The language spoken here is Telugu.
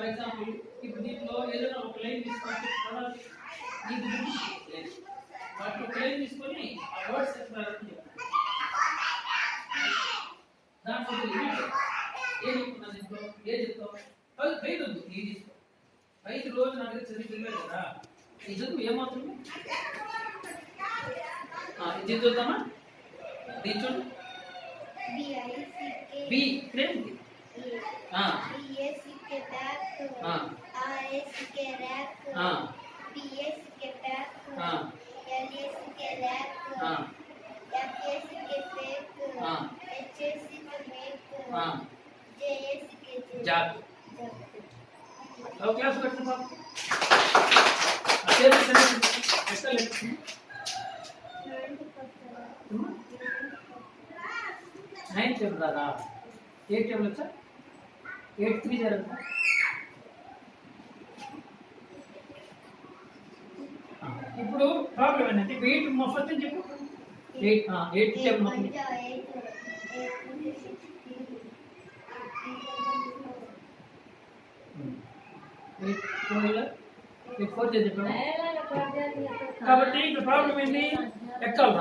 ఎగ్జాంపుల్ ఇప్పుడు దీంట్లో ఏదైనా ఒక లైన్ తీసుకొని వాటిలో ఒక లైన్ తీసుకొని ఆ వర్డ్స్ చెప్తారని చెప్తాను. దాంట్లో ఏం చెప్తున్నా దీంట్లో ఏం చెప్తావు అది బయట వద్దు నీ తీసుకో. బయట రోజు నా దగ్గర చదివి తెలియదు కదా ఈ చదువు ఏమవుతుంది. ఇది చూద్దామా దీని చూడు బి ఇక్కడేంటి జాబ్ క్లాస్ పెట్టిన బాబు నైన్ టేబుల్ రాదా 8 టేబుల్ వచ్చా 8 3 జరుగుతా ఇప్పుడు ప్రాబ్లం ఏంటంటే వెయిట్ మొఫత్ అని చెప్పు 8 టేబుల్ మొత్తం 4 చెప్పాము కాబట్టి ఇప్పుడు ప్రాబ్లం ఏంటి ఎక్కాలి